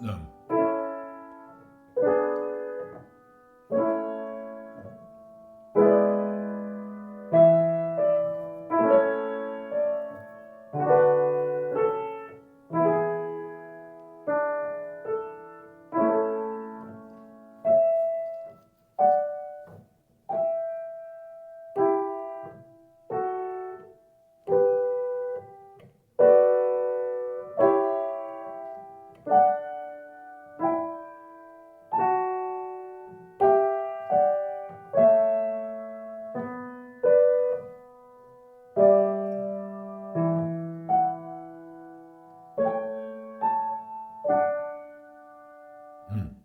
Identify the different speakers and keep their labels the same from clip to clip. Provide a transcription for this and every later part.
Speaker 1: Um, hmm.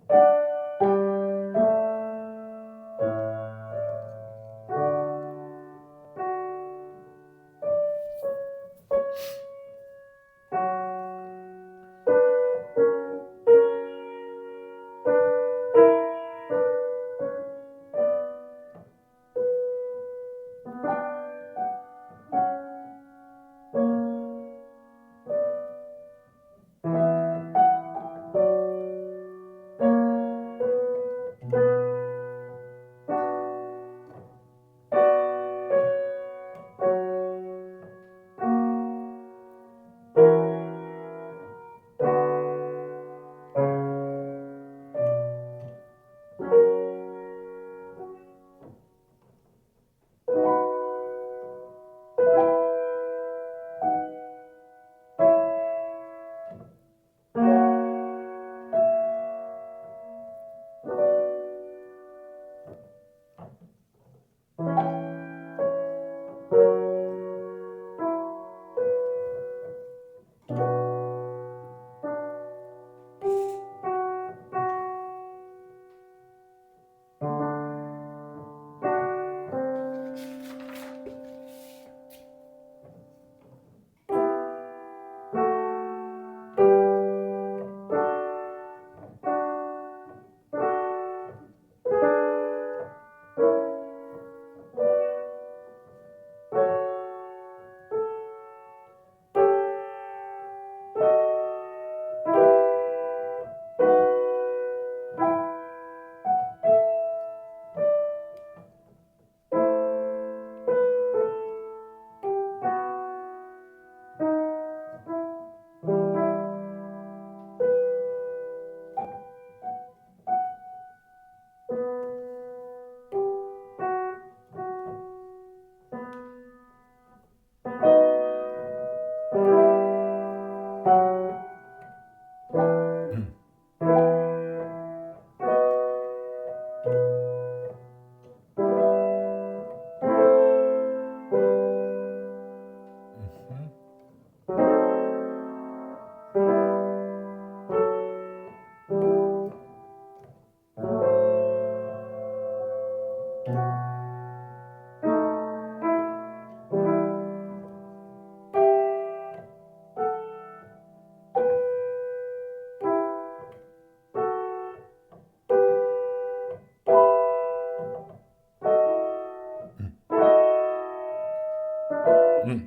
Speaker 1: Mm.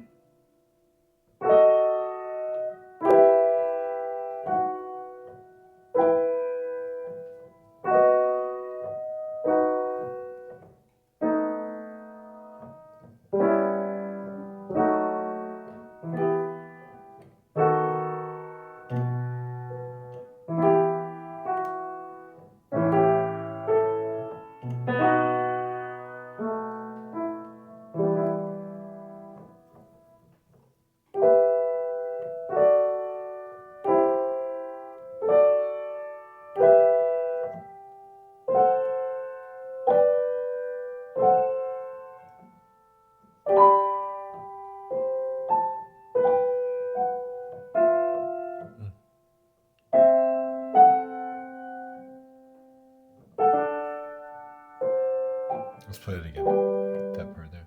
Speaker 1: Let's play it again. That part there.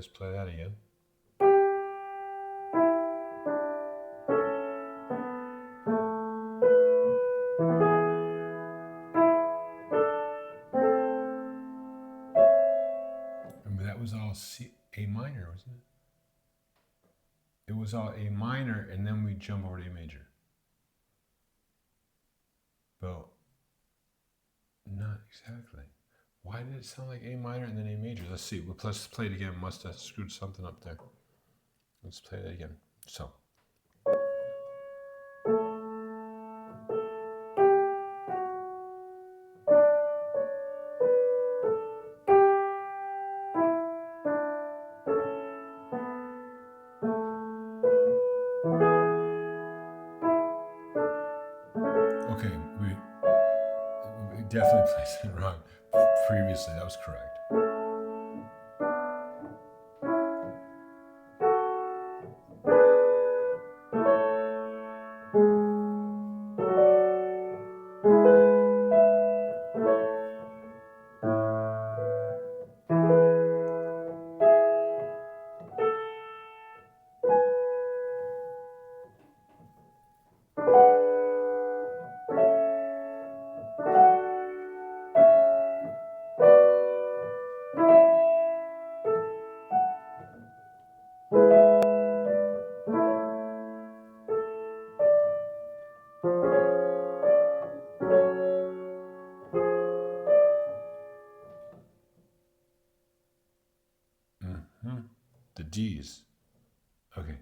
Speaker 1: Let's play that again. Remember, that was all A minor, wasn't it? It was all A minor, and then we jump over to A major. Well, not exactly. Why did it sound like A minor and then A major? Let's see. Let's play it again. Must have screwed something up there. Let's play that again. So. Okay, we definitely placed it wrong. Previously, that was correct. The D's. Okay.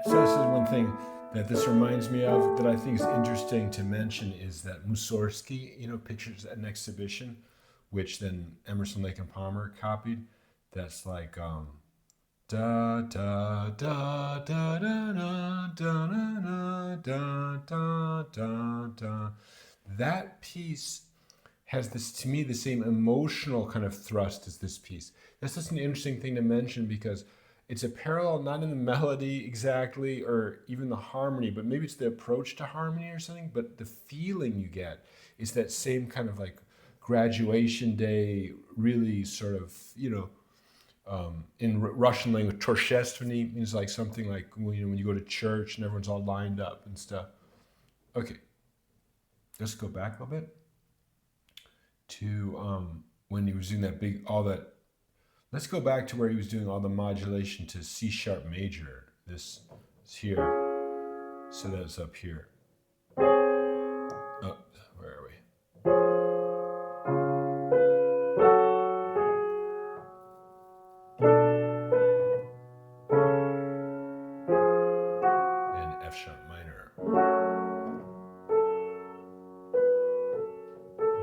Speaker 1: So this is one thing that this reminds me of that I think is interesting to mention is that Mussorgsky, pictures an exhibition, which then Emerson, Lake and Palmer copied. That's like da da da da da da da da da da da da. That piece has this, to me, the same emotional kind of thrust as this piece. That's just an interesting thing to mention because it's a parallel, not in the melody exactly, or even the harmony, but maybe it's the approach to harmony or something, but the feeling you get is that same kind of like graduation day, really sort of, in Russian language, torshestveny means like something like, when you go to church and everyone's all lined up and stuff. Okay, let's go back a little bit to when he was doing let's go back to where he was doing all the modulation to C sharp major. This is here. So that's up here. Oh, where are we? And F sharp minor.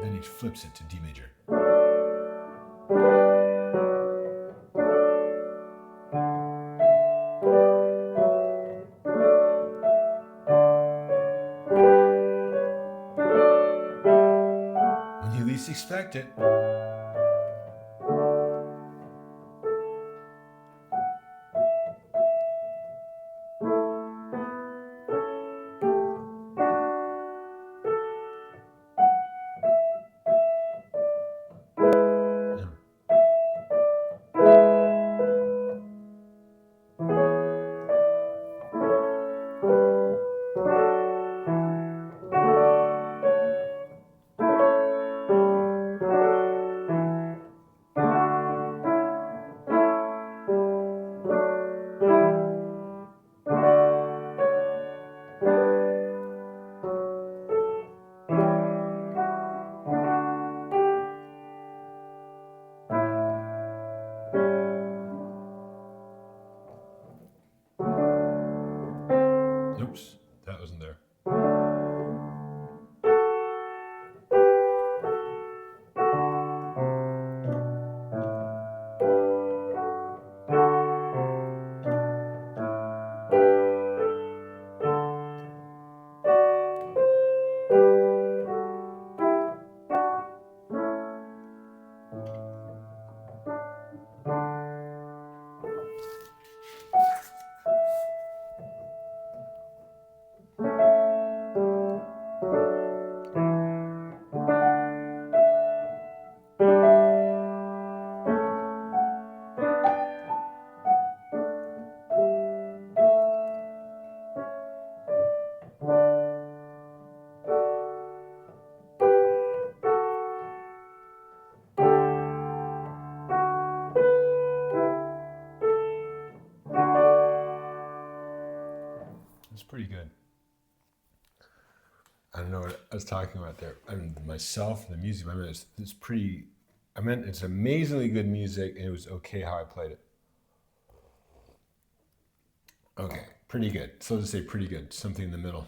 Speaker 1: Then he flips it to D major. Expect it. Oops, that wasn't there. It's pretty good. I don't know what I was talking about there. I mean, myself, the music. I mean, it's pretty. I meant it's amazingly good music, and it was okay how I played it. Okay, pretty good. So to say, pretty good. Something in the middle.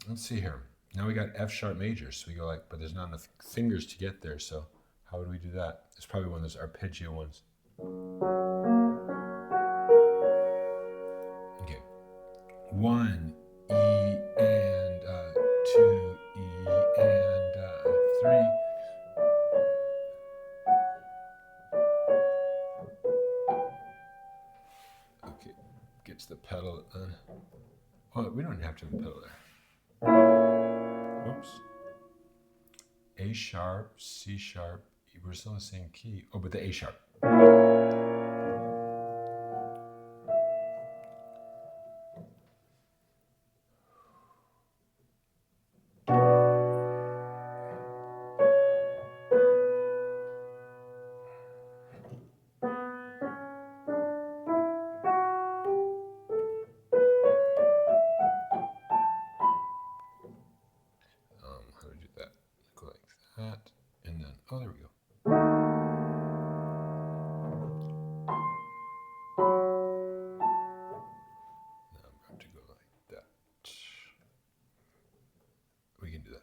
Speaker 1: Let's see here. Now we got F sharp major, so we go like, but there's not enough fingers to get there. So how would we do that? It's probably one of those arpeggio ones. Okay, 1 E and 2 E and 3. Okay, gets the pedal. Oh, we don't have to have a pedal there. Whoops. A sharp, C sharp. We're still in the same key. Oh, but the A sharp. How do we do that? Go like that, and then, oh, there we go. Now I'm going to go like that. We can do that.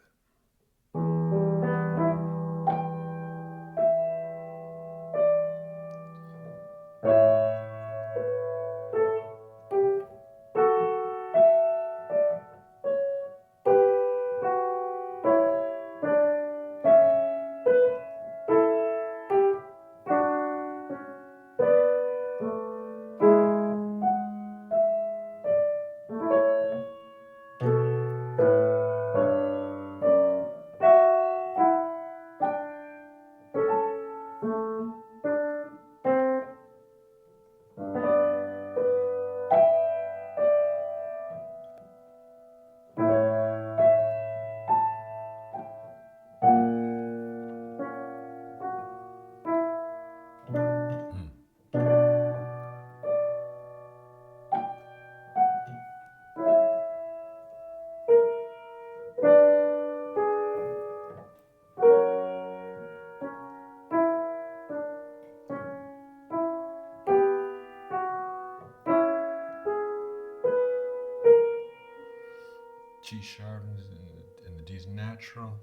Speaker 1: G sharp and the D's natural.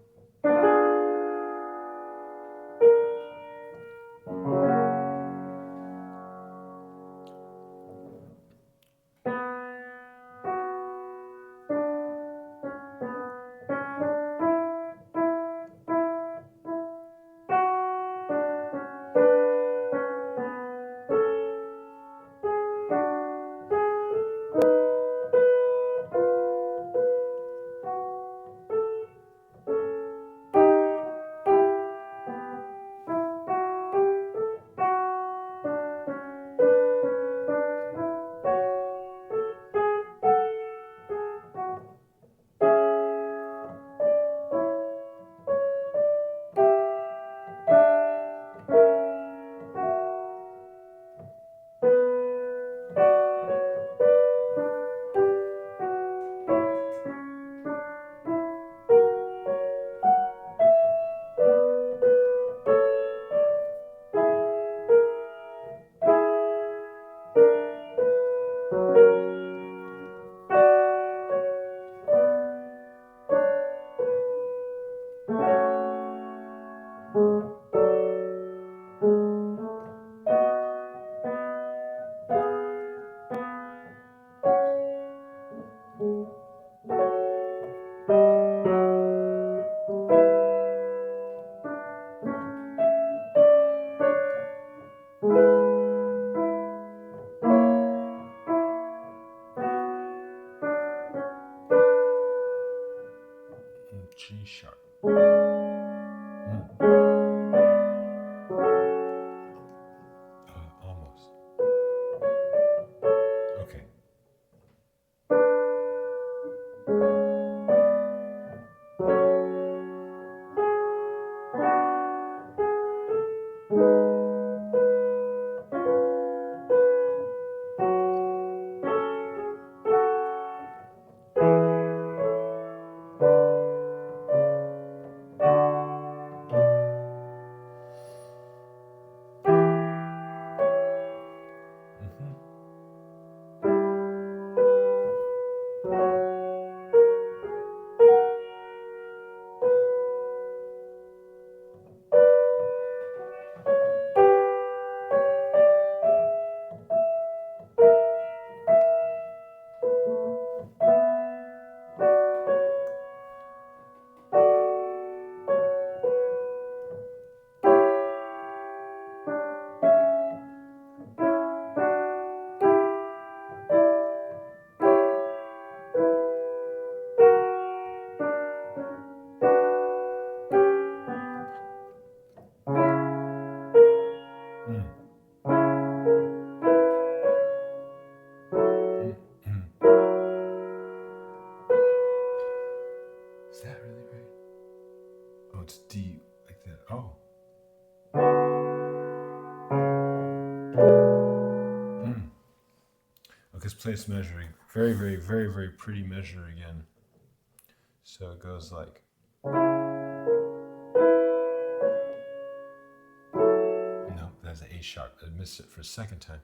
Speaker 1: G sharp. Almost. Okay. Is that really right? Oh, it's D like that. Oh. Because place measuring. Very, very, very, very pretty measure again. So it goes like. No, that's an A sharp. I missed it for a second time.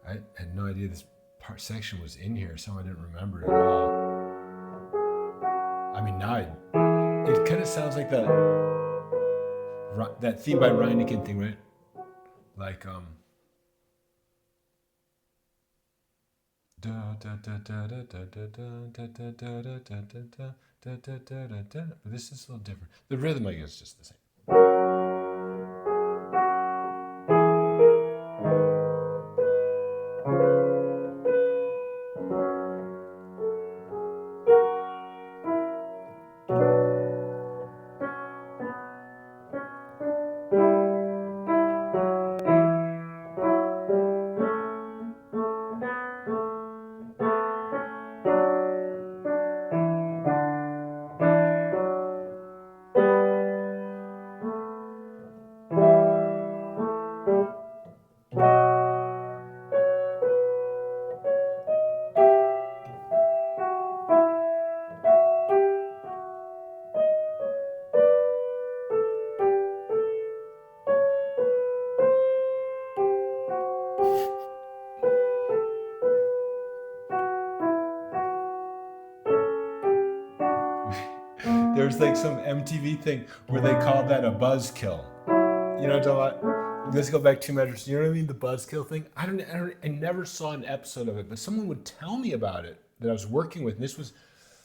Speaker 1: I had no idea this part section was in here, so I didn't remember it at all. I mean, now it kind of sounds like that theme by Reineken thing, right? Like but this is a little different. The rhythm, I guess, is just the same. There's like some MTV thing where they called that a buzzkill. You know what I'm talking about? Let's go back 2 measures. You know what I mean? The buzzkill thing. I never saw an episode of it, but someone would tell me about it that I was working with. And this was,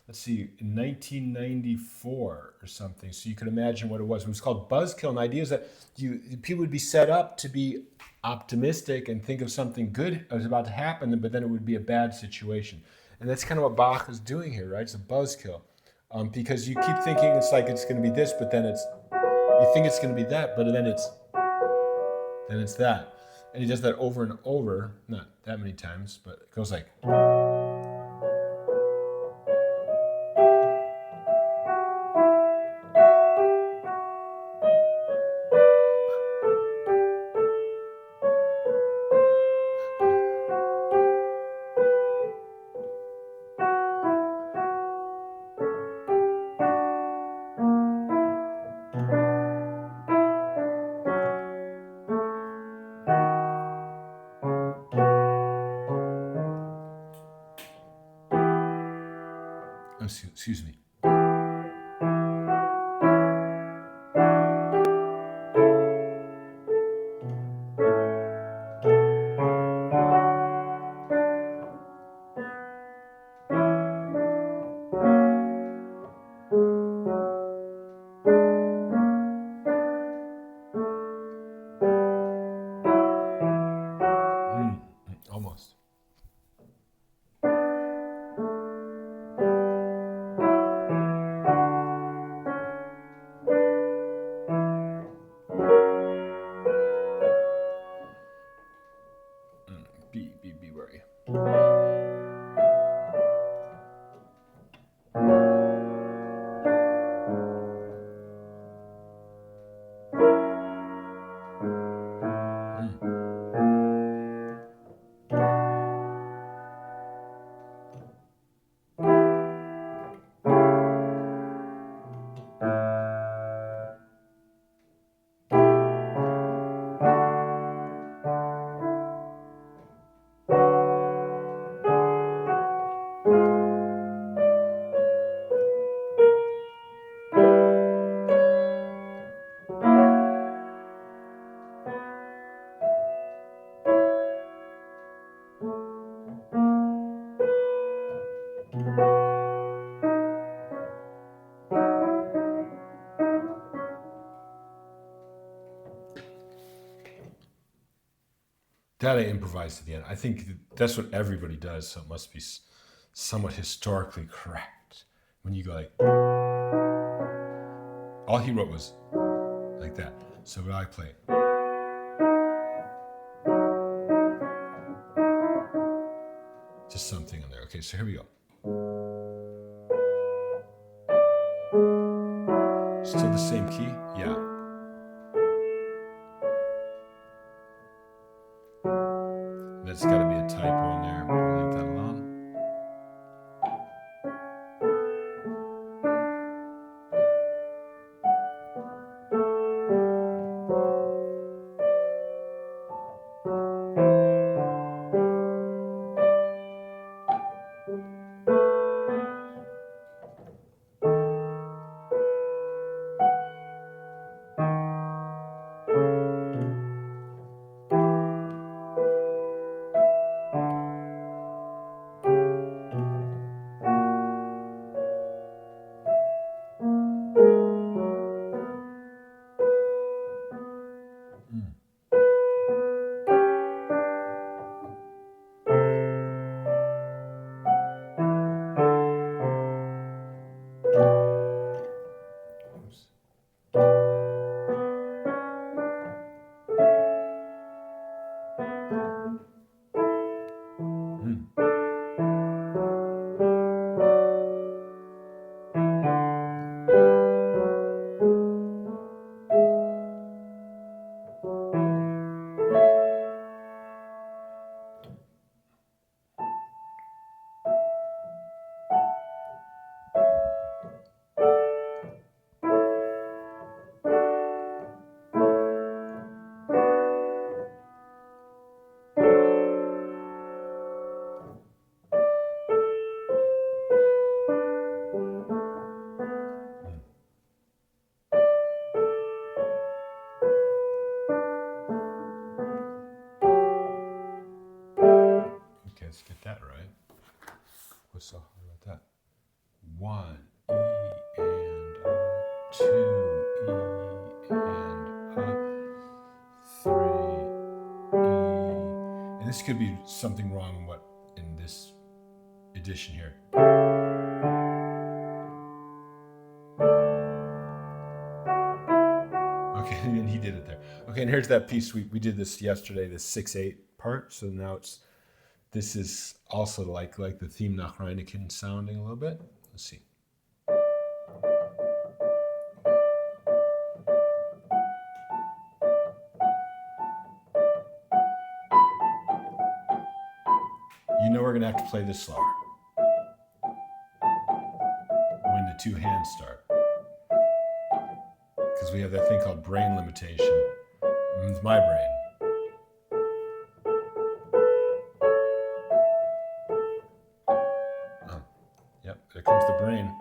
Speaker 1: let's see, in 1994 or something. So you could imagine what it was. It was called buzzkill. And the idea is that people would be set up to be optimistic and think of something good was about to happen, but then it would be a bad situation. And that's kind of what Bach is doing here, right? It's a buzzkill. Because you keep thinking it's like it's going to be this, but then you think it's going to be that, but then it's that. And he does that over and over, not that many times, but it goes like. excuse me. Almost. Be wary. That I improvised at the end. I think that's what everybody does, so it must be somewhat historically correct. When you go like, all he wrote was like that. So when I play, just something on there. Okay, so here we go. Still the same key? Yeah. There's got to be a typo in there. We'll leave that alone. Let's get that right. What's so hard about that? 1 E and 2 E and 3 E. And this could be something wrong in this edition here. Okay, and he did it there. Okay, and here's that piece. We did this yesterday, the 6/8 part. So now this is also like the theme nach Reineken sounding a little bit. Let's see. You know we're gonna have to play this slower when the two hands start, because we have that thing called brain limitation with my brain. There comes the brain.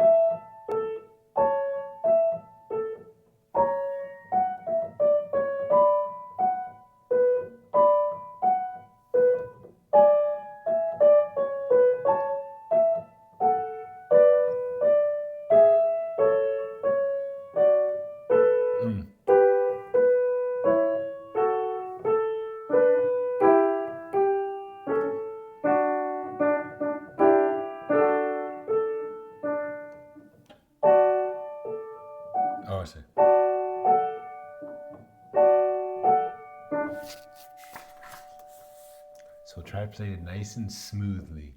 Speaker 1: Oh, I see. So try to play it nice and smoothly.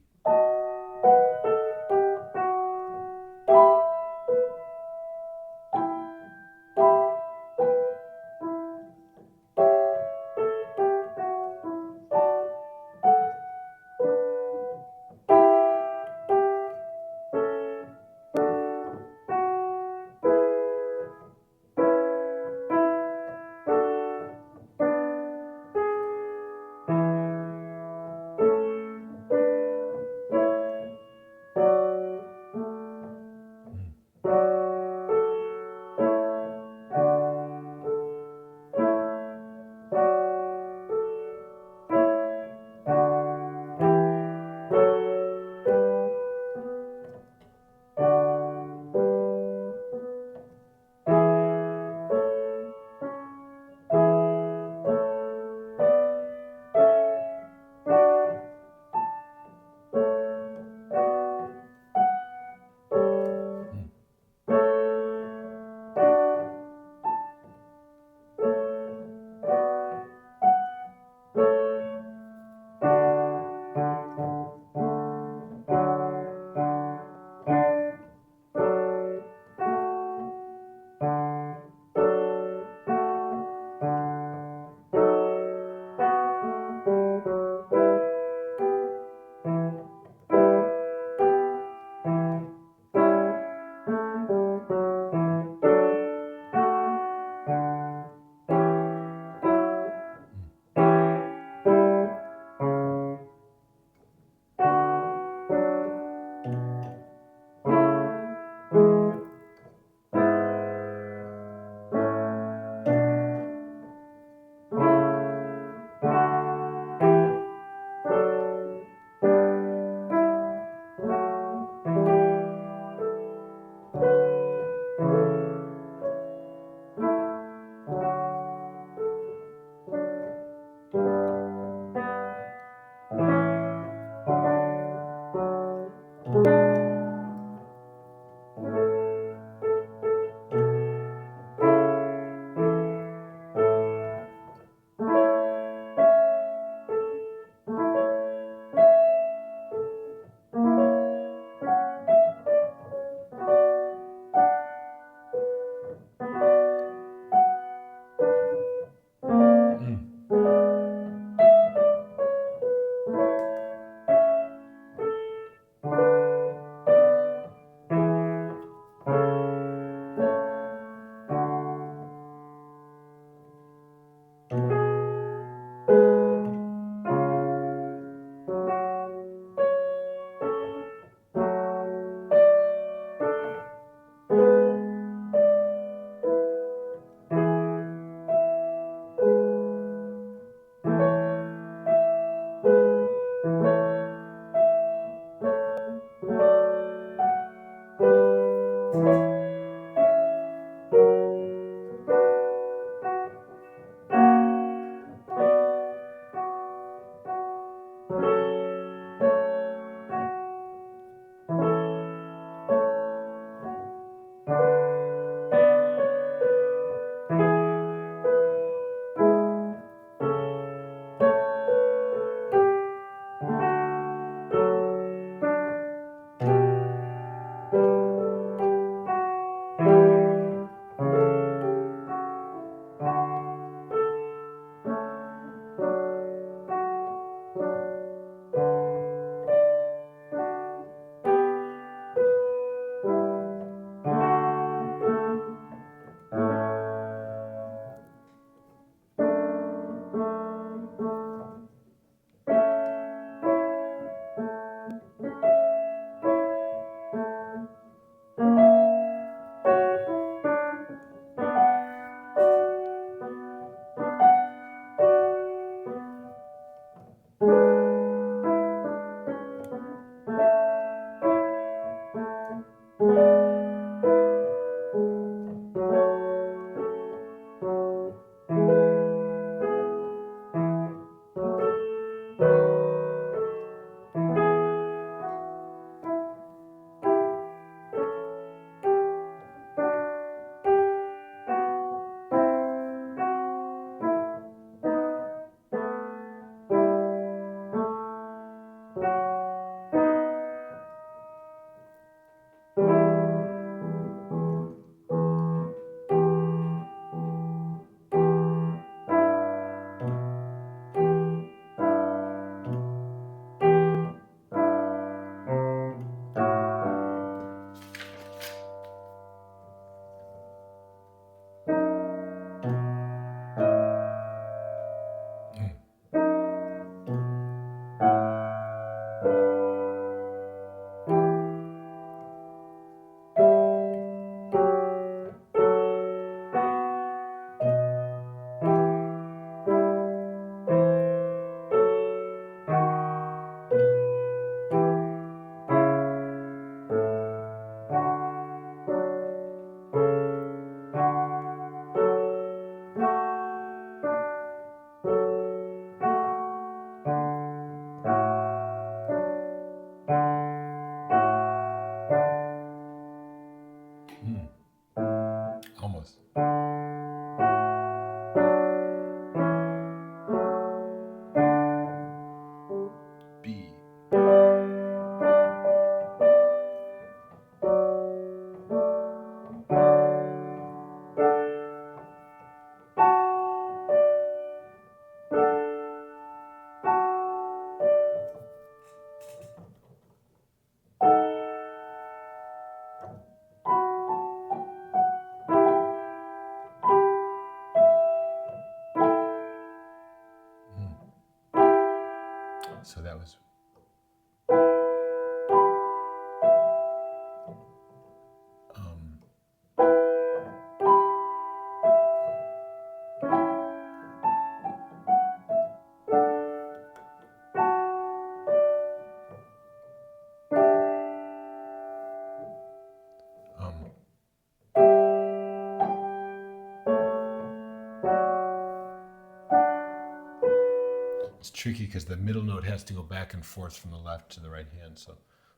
Speaker 1: tricky because the middle note has to go back and forth from the left to the right hand. So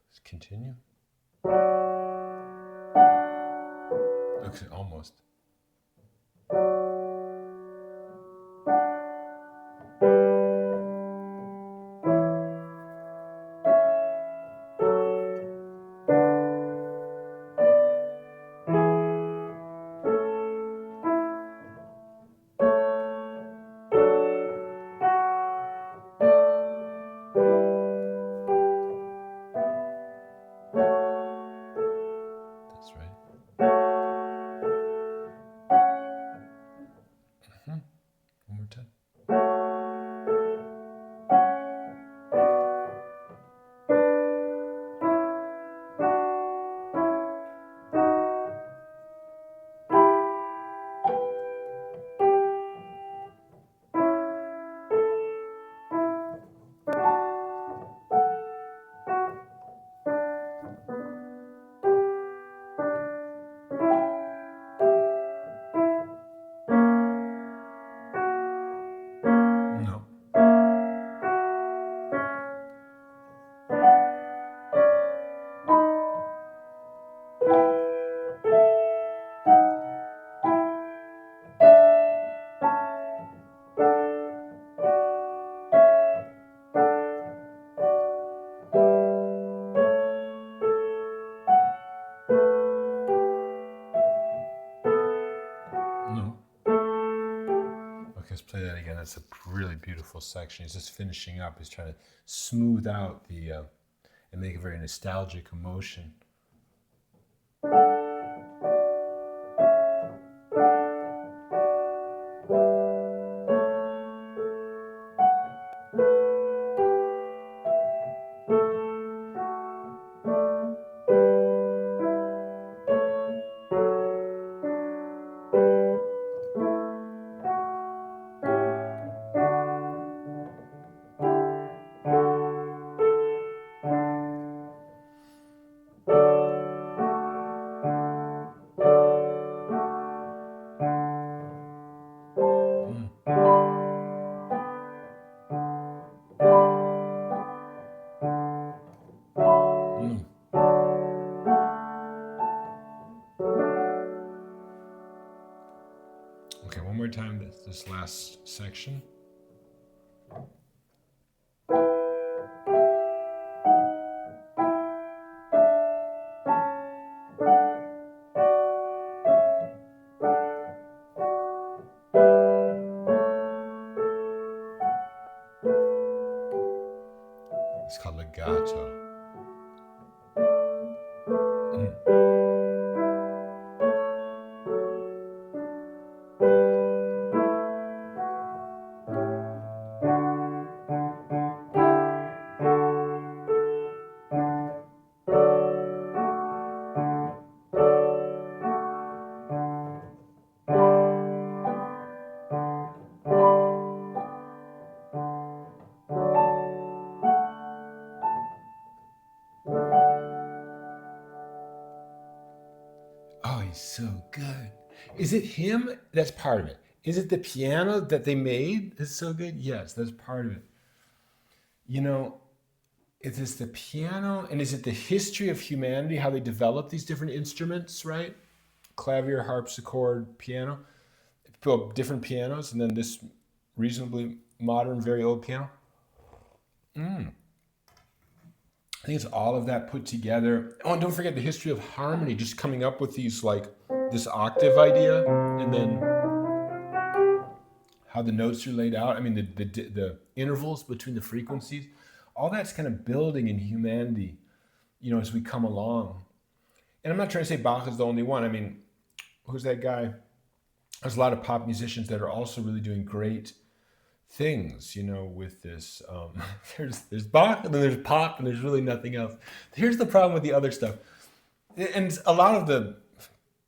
Speaker 1: let's continue. Okay, almost. That's right. One more time. No. No. Okay, let's play that again. That's a really beautiful section. He's just finishing up. He's trying to smooth out the and make a very nostalgic emotion. Okay, one more time, this last section. It's called legato. Oh, he's so good. Is it him? That's part of it. Is it the piano that they made that's so good? Yes, that's part of it. You know, is this the piano and is it the history of humanity, how they developed these different instruments, right? Clavier, harpsichord, piano. Built different pianos and then this reasonably modern, very old piano. I think it's all of that put together. Oh, and don't forget the history of harmony, just coming up with these like this octave idea, and then how the notes are laid out. I mean, the intervals between the frequencies, all that's kind of building in humanity, you know, as we come along. And I'm not trying to say Bach is the only one. I mean, who's that guy? There's a lot of pop musicians that are also really doing great things, you know, with this. There's Bach, and then there's pop, and there's really nothing else. Here's the problem with the other stuff, and a lot of the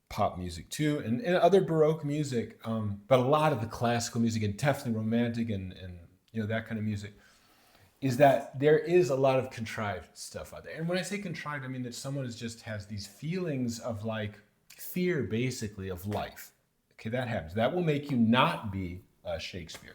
Speaker 1: pop music too, and other Baroque music, but a lot of the classical music and definitely romantic and you know that kind of music, is that there is a lot of contrived stuff out there. And when I say contrived, I mean that someone has these feelings of like fear, basically, of life. Okay, that happens. That will make you not be Shakespeare.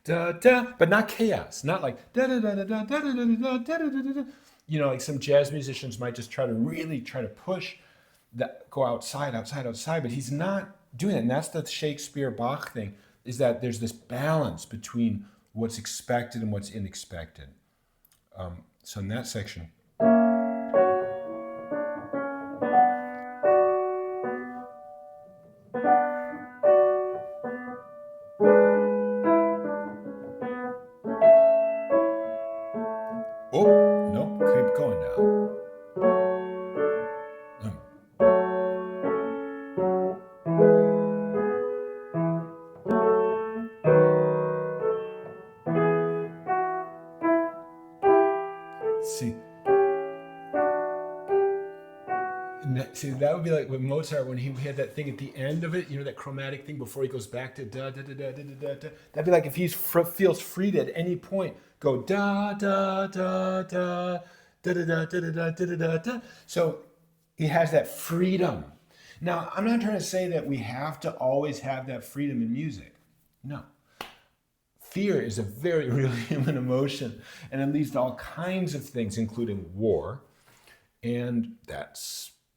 Speaker 1: da da, but not chaos, not like da da da da da da da da da da da da. Like some jazz musicians might just really try to push that, go outside, outside, outside, but he's not doing it. And that's the Shakespeare Bach thing, is that there's this balance between what's expected and what's unexpected. So in that section, oh, nope, keep going now. See, that would be like with Mozart when he had that thing at the end of it, that chromatic thing before he goes back to da da da da da da da. That'd be like if he feels free to at any point go da da da da da da da da da da da da da. So he has that freedom. Now, I'm not trying to say that we have to always have that freedom in music. No. Fear is a very real human emotion, and it leads to all kinds of things, including war. And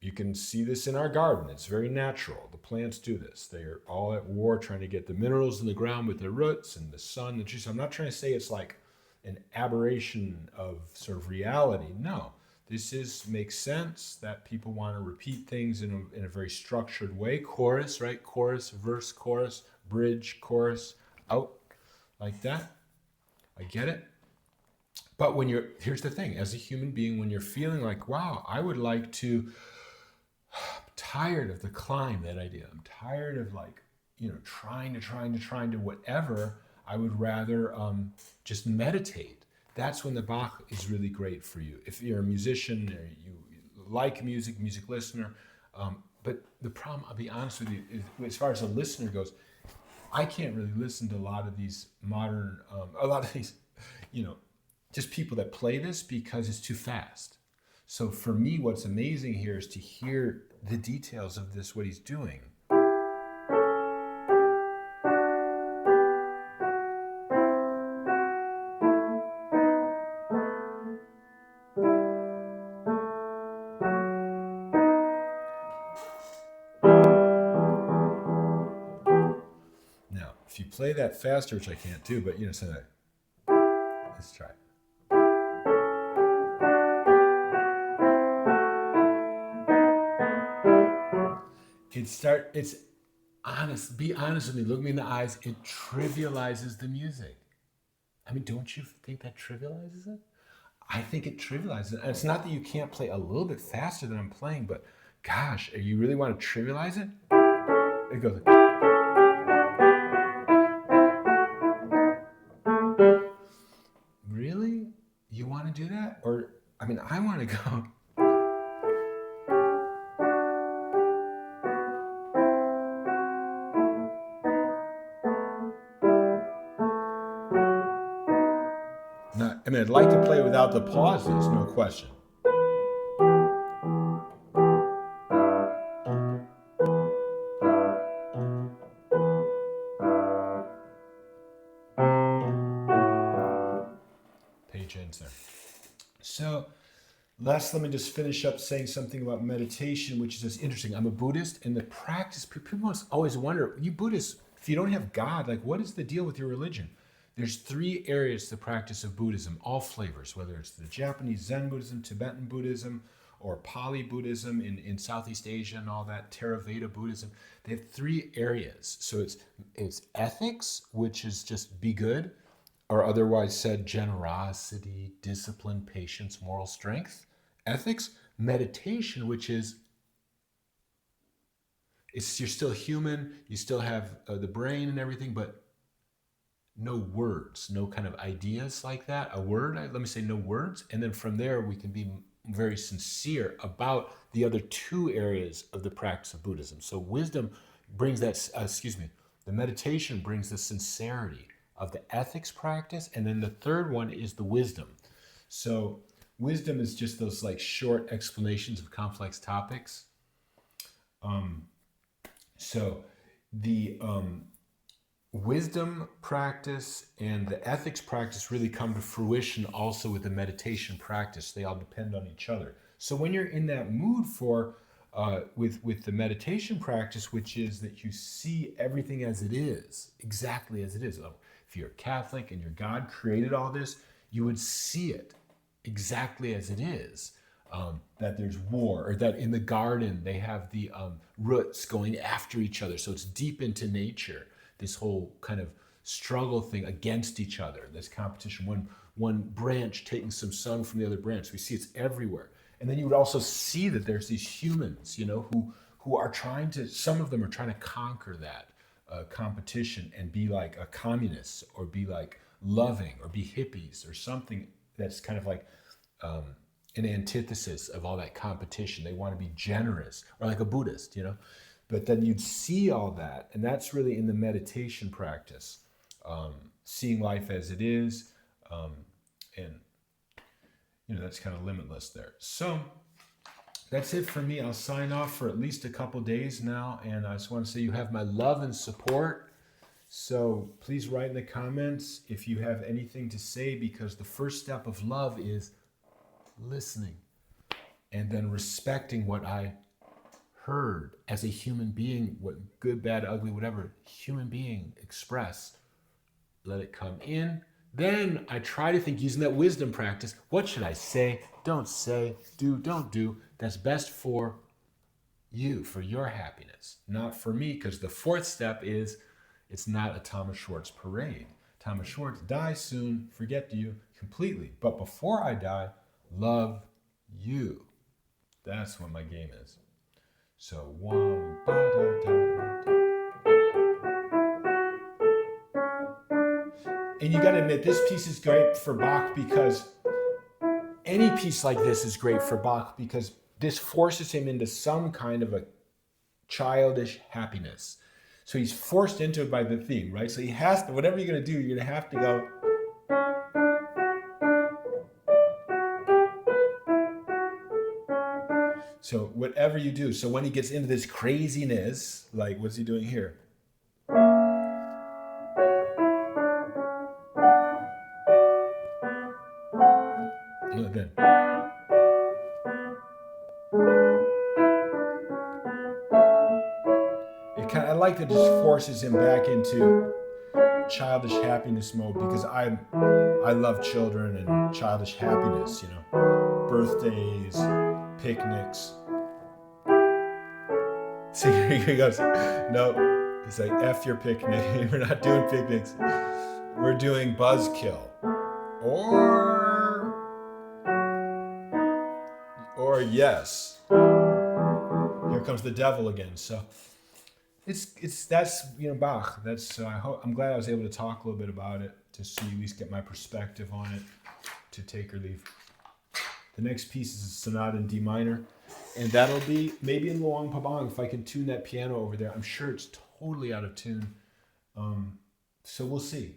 Speaker 1: you can see this in our garden. It's very natural. The plants do this. They're all at war trying to get the minerals in the ground with their roots and the sun, the trees. So I'm not trying to say it's like an aberration of sort of reality. No, this makes sense that people want to repeat things in a very structured way. Chorus, right? Chorus, verse, chorus, bridge, chorus, out, like that. I get it. But here's the thing, as a human being, when you're feeling like, wow, I would like to, I'm tired of the climb, that idea. I'm tired of trying to whatever. I would rather just meditate. That's when the Bach is really great for you. If you're a musician or you like music listener. But the problem, I'll be honest with you, is, as far as a listener goes, I can't really listen to a lot of these modern, just people that play this because it's too fast. So for me, what's amazing here is to hear the details of this, what he's doing. Now, if you play that faster, which I can't do, but so that, let's try it. It's honest. Be honest with me. Look me in the eyes. It trivializes the music. I mean, don't you think that trivializes it? I think it trivializes it. And it's not that you can't play a little bit faster than I'm playing, but gosh, you really want to trivialize it? It goes. Really? You want to do that? Or, I mean, I want to go. I'd like to play without the pauses, no question. Page ends there. So, let me just finish up saying something about meditation, which is just interesting. I'm a Buddhist, and the practice, people must always wonder, you Buddhists, if you don't have God, what is the deal with your religion? There's 3 areas to the practice of Buddhism, all flavors, whether it's the Japanese Zen Buddhism, Tibetan Buddhism, or Pali Buddhism in Southeast Asia and all that, Theravada Buddhism. They have 3 areas. So it's ethics, which is just be good, or otherwise said generosity, discipline, patience, moral strength. Ethics, meditation, which is you're still human, you still have the brain and everything, but no words, no kind of ideas like that. Let me say no words. And then from there, we can be very sincere about the other 2 areas of the practice of Buddhism. So wisdom brings that, the meditation brings the sincerity of the ethics practice. And then the third one is the wisdom. So wisdom is just those short explanations of complex topics. So the wisdom practice and the ethics practice really come to fruition also with the meditation practice. They all depend on each other. So when you're in that mood for with the meditation practice, which is that you see everything as it is, exactly as it is. If you're Catholic and your God created all this, you would see it exactly as it is. That there's war, or that in the garden they have the roots going after each other. So it's deep into nature, this whole kind of struggle thing against each other, this competition, one branch taking some sun from the other branch. We see it's everywhere. And then you would also see that there's these humans, who are trying to, some of them are trying to conquer that competition and be like a communist, or be like loving, or be hippies, or something that's kind of like an antithesis of all that competition. They want to be generous, or like a Buddhist, But then you'd see all that, and that's really in the meditation practice, seeing life as it is, and that's kind of limitless there. So that's it for me. I'll sign off for at least a couple days now, and I just want to say you have my love and support. So please write in the comments if you have anything to say, because the first step of love is listening, and then respecting what I heard as a human being, what good, bad, ugly, whatever human being express, let it come in. Then I try to think, using that wisdom practice, what should I say, don't say, do, don't do, that's best for you, for your happiness, not for me, because the fourth step is, it's not a Thomas Schwartz parade. Thomas Schwartz, die soon, forget you completely. But before I die, love you. That's what my game is. So, one, ba, da, da, da. And you got to admit, this piece is great for Bach, because any piece like this is great for Bach, because this forces him into some kind of a childish happiness. So he's forced into it by the theme, right? So he has to, whatever you're going to do, you're going to have to go. So whatever you do, so when he gets into this craziness, like what's he doing here? Then. I like that it just forces him back into childish happiness mode, because I love children and childish happiness, birthdays, picnics. See, here he goes. No, he's like, F your picnic. We're not doing picnics. We're doing buzzkill. Or yes. Here comes the devil again. So that's Bach. That's I'm glad I was able to talk a little bit about it, to see, at least get my perspective on it, to take or leave. The next piece is a sonata in D minor, and that'll be maybe in Luang Prabang, if I can tune that piano over there. I'm sure it's totally out of tune, so we'll see.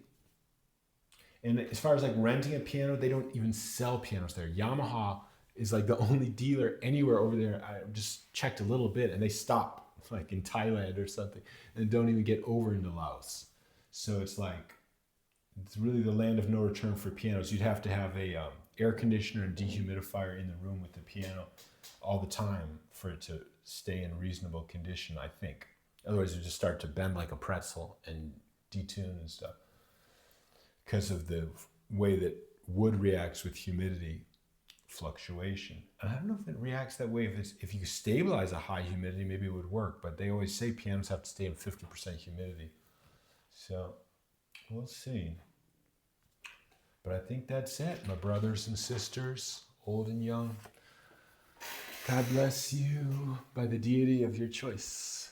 Speaker 1: And as far as like renting a piano, they don't even sell pianos there. Yamaha is like the only dealer anywhere over there. I just checked a little bit, and they stop, like in Thailand or something, and don't even get over into Laos. So it's really the land of no return for pianos. You'd have to have a air conditioner and dehumidifier in the room with the piano all the time for it to stay in reasonable condition, I think. Otherwise, it would just start to bend like a pretzel and detune and stuff, because of the way that wood reacts with humidity fluctuation. And I don't know if it reacts that way. If you stabilize a high humidity, maybe it would work, but they always say pianos have to stay in 50% humidity. So we'll see. But I think that's it, my brothers and sisters, old and young. God bless you by the deity of your choice.